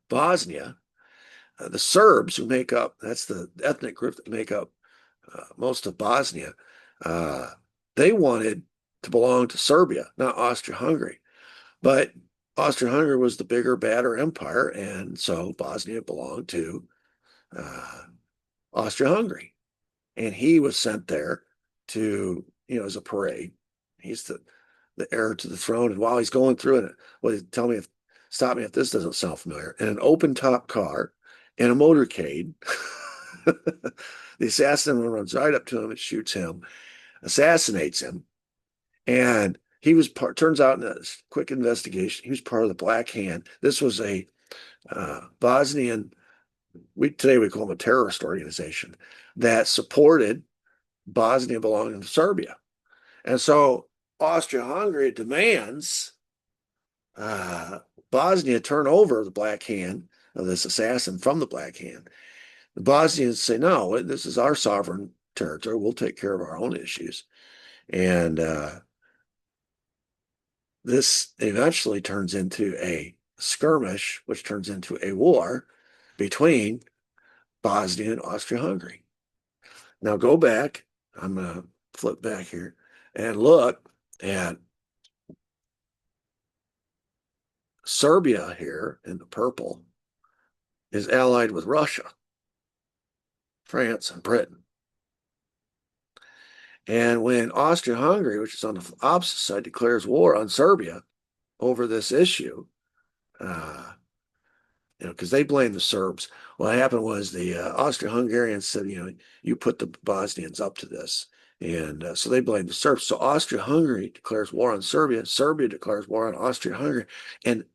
Speaker 1: Bosnia. The Serbs, who make up, that's the ethnic group that make up most of Bosnia, they wanted to belong to Serbia, not Austria-Hungary. But Austria-Hungary was the bigger, badder empire, and so Bosnia belonged to Austria-Hungary. And he was sent there to, as a parade. He's the heir to the throne. And while he's going through it, stop me if this doesn't sound familiar, in an open-top car, in a motorcade, the assassin runs right up to him and shoots him, assassinates him, and he was turns out in a quick investigation, he was part of the Black Hand. This was a Bosnian, today we call them a terrorist organization that supported Bosnia belonging to Serbia. And so Austria-Hungary demands Bosnia turn over the Black Hand of this assassin from the Black Hand. The Bosnians say, no, this is our sovereign territory. We'll take care of our own issues. And this eventually turns into a skirmish, which turns into a war between Bosnia and Austria-Hungary. Now go back, I'm going to flip back here and look at Serbia here in the purple is allied with Russia, France, and Britain. And when Austria-Hungary, which is on the opposite side, declares war on Serbia over this issue, because they blame the Serbs. What happened was the Austro-Hungarians said, you put the Bosnians up to this. And so they blame the Serbs. So Austria-Hungary declares war on Serbia. Serbia declares war on Austria-Hungary. And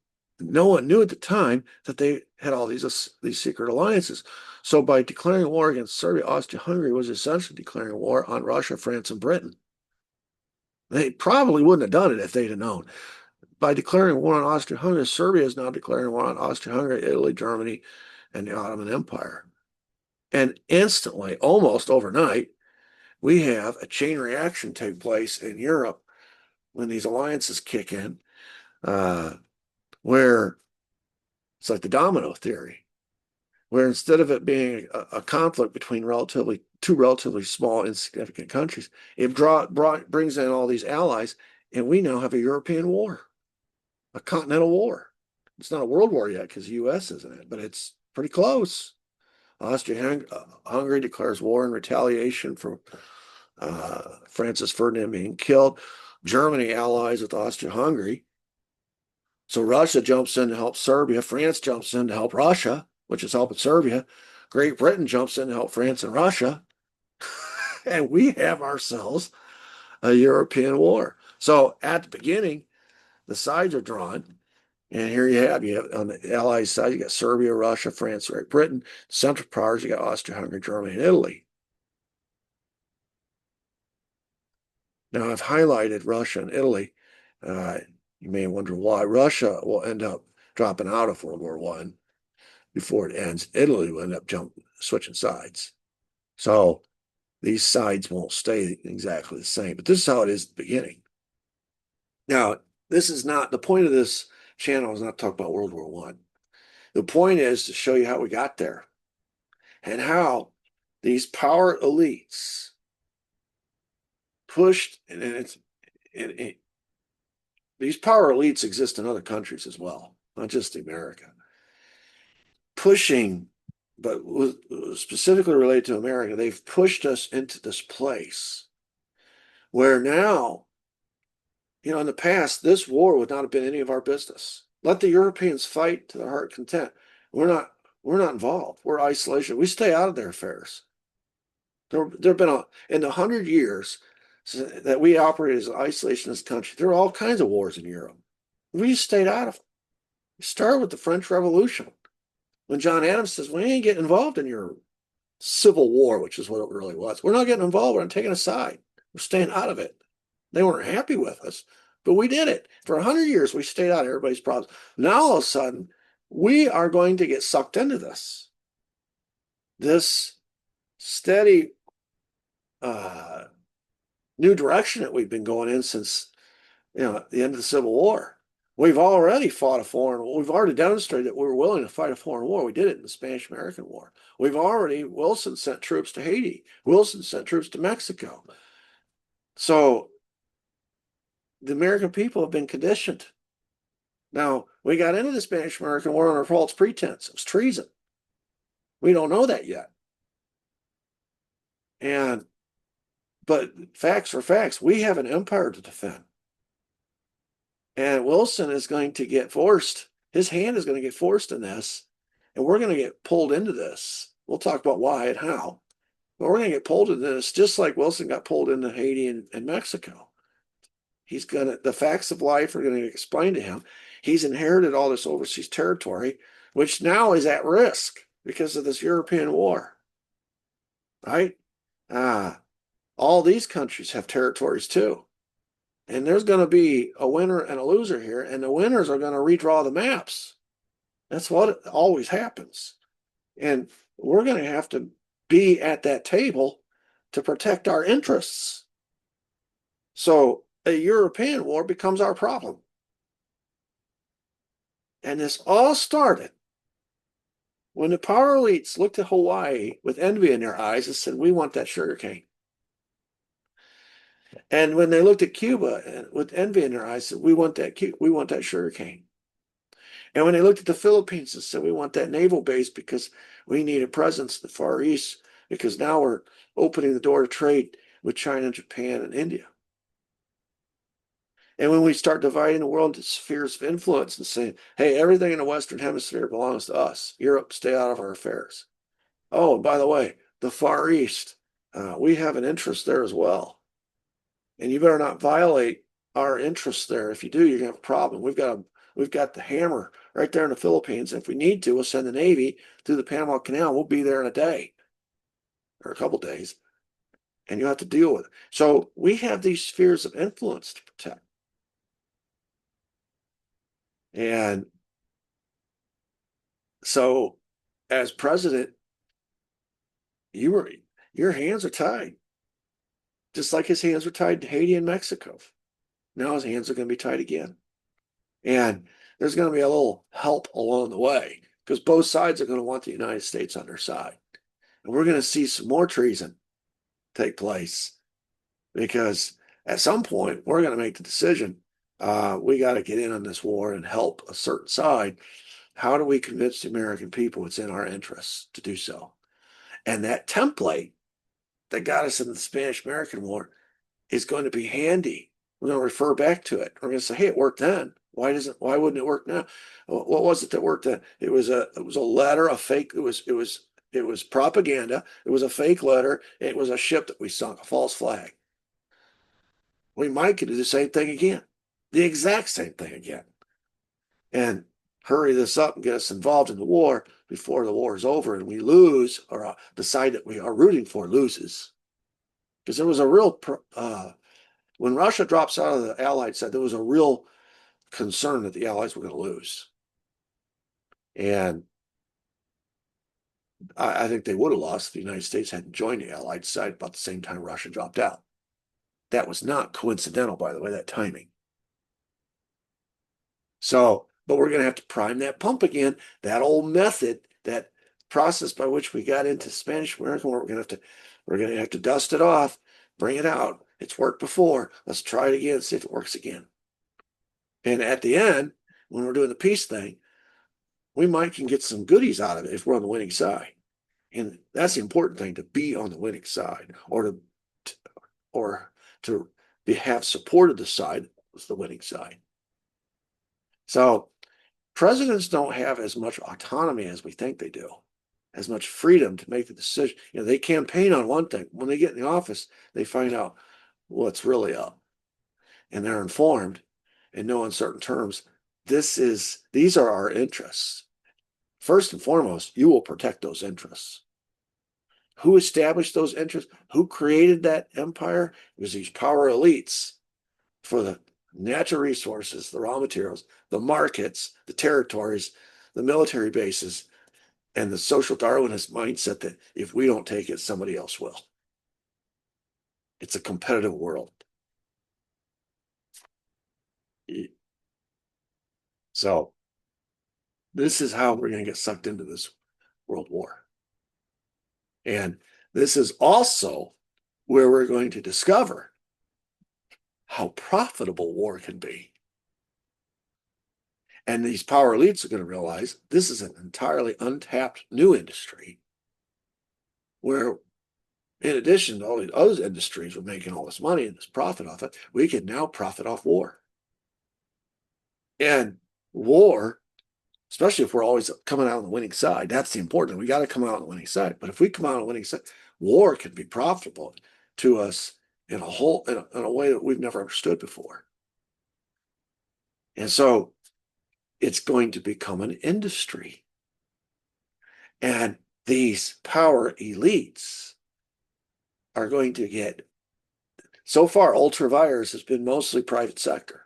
Speaker 1: no one knew at the time that they had all these secret alliances. So by declaring war against Serbia, Austria-Hungary was essentially declaring war on Russia, France, and Britain. They probably wouldn't have done it if they'd have known. By declaring war on Austria-Hungary, Serbia is now declaring war on Austria-Hungary, Italy, Germany, and the Ottoman Empire. And instantly, almost overnight, we have a chain reaction take place in Europe when these alliances kick in, where it's like the domino theory, where instead of it being a conflict between two relatively small, insignificant countries, it brings in all these allies, and we now have a European war, a continental war. It's not a world war yet because the U.S. isn't it, but it's pretty close. Austria-Hungary declares war in retaliation for Francis Ferdinand being killed. Germany allies with Austria-Hungary. So Russia jumps in to help Serbia. France jumps in to help Russia, which is helping Serbia. Great Britain jumps in to help France and Russia. And we have ourselves a European war. So at the beginning, the sides are drawn. And here you have on the Allied side, you got Serbia, Russia, France, Great Britain. Central powers, you got Austria-Hungary, Germany, and Italy. Now I've highlighted Russia and Italy. You may wonder why. Russia will end up dropping out of World War I before it ends. Italy will end up switching sides. So these sides won't stay exactly the same. But this is how it is at the beginning. Now, this is not the point of this channel is not to talk about World War I. The point is to show you how we got there and how these power elites pushed, these power elites exist in other countries as well, not just America. Pushing, but specifically related to America, they've pushed us into this place where now, in the past, this war would not have been any of our business. Let the Europeans fight to their heart content. We're not involved. We're isolation. We stay out of their affairs. There have been in the 100 years that we operate as an isolationist country, there are all kinds of wars in Europe. We stayed out of them. We started with the French Revolution. When John Adams says, we ain't getting involved in your civil war, which is what it really was. We're not getting involved. We're not taking a side. We're staying out of it. They weren't happy with us, but we did it. For 100 years, we stayed out of everybody's problems. Now, all of a sudden, we are going to get sucked into this steady new direction that we've been going in since the end of the Civil War. We've already demonstrated that we were willing to fight a foreign war. We did it in the Spanish-American War. Wilson sent troops to Haiti. Wilson sent troops to Mexico. So the American people have been conditioned. Now, we got into the Spanish-American War under false pretense. It was treason. We don't know that yet. But facts are facts. We have an empire to defend. And Wilson is going to get forced. His hand is going to get forced in this. And we're going to get pulled into this. We'll talk about why and how. But we're going to get pulled into this just like Wilson got pulled into Haiti and Mexico. The facts of life are going to explain to him. He's inherited all this overseas territory, which now is at risk because of this European war. Right? All these countries have territories too. And there's going to be a winner and a loser here, and the winners are going to redraw the maps. That's what always happens. And we're going to have to be at that table to protect our interests. So a European war becomes our problem. And this all started when the power elites looked at Hawaii with envy in their eyes and said, we want that sugar cane. And when they looked at Cuba with envy in their eyes, said, we want that sugar cane. And when they looked at the Philippines and said, we want that naval base because we need a presence in the Far East, because now we're opening the door to trade with China, Japan, and India. And when we start dividing the world into spheres of influence and saying, hey, everything in the Western Hemisphere belongs to us. Europe, stay out of our affairs. Oh, and by the way, the Far East, we have an interest there as well. And you better not violate our interests there. If you do, you're going to have a problem. We've got We've got the hammer right there in the Philippines. If we need to, we'll send the Navy through the Panama Canal. We'll be there in a day or a couple days, and you have to deal with it. So we have these spheres of influence to protect. And so as president, your hands are tied, just like his hands were tied to Haiti and Mexico. Now his hands are going to be tied again. And there's going to be a little help along the way because both sides are going to want the United States on their side. And we're going to see some more treason take place because at some point we're going to make the decision, we got to get in on this war and help a certain side. How do we convince the American people it's in our interests to do so? And that template that got us in the Spanish-American War is going to be handy. We're going to refer back to it. We're going to say, hey, it worked then. Why wouldn't it work now? What was it that worked then? It was a letter, a fake, it was propaganda. It was a fake letter. It was a ship that we sunk, a false flag. We might do the same thing again, the exact same thing again, and hurry this up and get us involved in the war before the war is over and we lose, or the side that we are rooting for loses. Because there was a real, when Russia drops out of the Allied side, there was a real concern that the Allies were going to lose. And I think they would have lost if the United States hadn't joined the Allied side about the same time Russia dropped out. That was not coincidental, by the way, that timing. So, but we're going to have to prime that pump again. That old method, that process by which we got into Spanish-American War, we're going to have to dust it off, bring it out. It's worked before. Let's try it again, see if it works again. And at the end, when we're doing the peace thing, we might can get some goodies out of it if we're on the winning side. And that's the important thing, to be on the winning side, or to have supported the side that was the winning side. So presidents don't have as much autonomy as we think they do, as much freedom to make the decision. They campaign on one thing. When they get in the office, they find out what's really up, and they're informed in no uncertain terms. These are our interests. First and foremost, you will protect those interests. Who established those interests? Who created that empire? It was these power elites for the natural resources, the raw materials, the markets, the territories, the military bases, and the social Darwinist mindset that if we don't take it, somebody else will. It's a competitive world. So this is how we're going to get sucked into this world war. And this is also where we're going to discover how profitable war can be. And these power elites are going to realize this is an entirely untapped new industry where, in addition to all the other industries we're making all this money and this profit off it, we can now profit off war. And war, especially if we're always coming out on the winning side, that's the important thing. We got to come out on the winning side. But if we come out on the winning side, war can be profitable to us in a way that we've never understood before. And so it's going to become an industry. And these power elites are going to get, so far, Ultra Vires has been mostly private sector.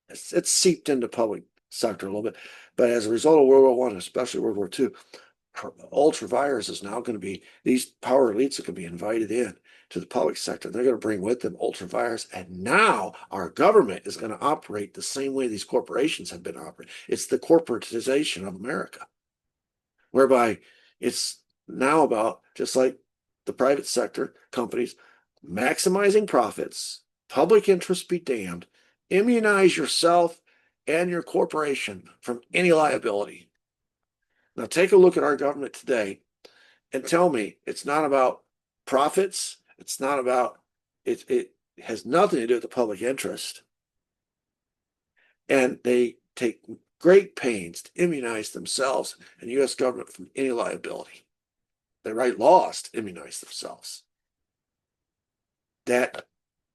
Speaker 1: It's seeped into public sector a little bit. But as a result of World War I, especially World War II, Ultra Vires is now going to be, these power elites are going to be invited in to the public sector. They're going to bring with them Ultra Vires. And now our government is going to operate the same way these corporations have been operating. It's the corporatization of America, whereby it's now about, just like the private sector companies, maximizing profits, public interest be damned, immunize yourself and your corporation from any liability. Now take a look at our government today and tell me it's not about profits. It's not about, it has nothing to do with the public interest. And they take great pains to immunize themselves and the U.S. government from any liability. They write laws to immunize themselves. That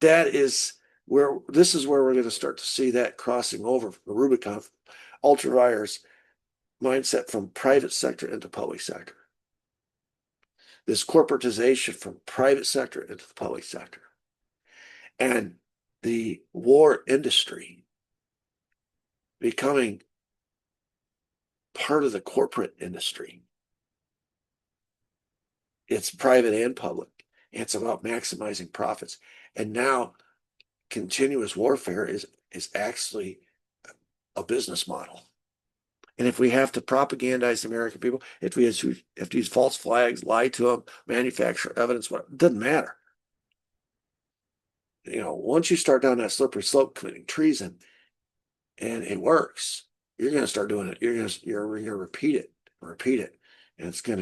Speaker 1: is where this is where we're going to start to see that crossing over from the Rubicon, Ultra Vires mindset from private sector into public sector. This corporatization from private sector into the public sector. And the war industry becoming part of the corporate industry. It's private and public. It's about maximizing profits. And now continuous warfare is actually a business model. And if we have to propagandize the American people, if we have to use false flags, lie to them, manufacture evidence, it doesn't matter. Once you start down that slippery slope committing treason and it works, you're going to start doing it. You're going to repeat it, and it's going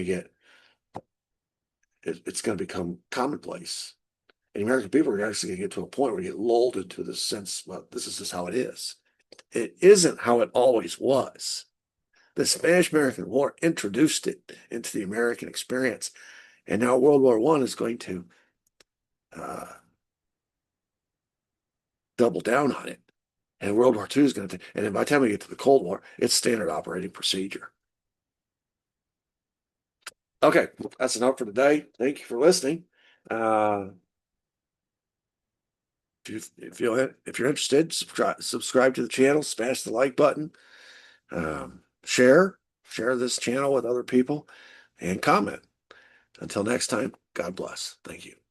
Speaker 1: to become commonplace. And the American people are actually going to get to a point where they get lulled into the sense, well, this is just how it is. It isn't how it always was. The Spanish-American War introduced it into the American experience. And now World War I is going to double down on it. And World War II is going to, and then by the time we get to the Cold War, it's standard operating procedure. Okay, that's enough for today. Thank you for listening. If you're interested, subscribe to the channel, smash the like button, share this channel with other people, and comment. Until next time, God bless. Thank you.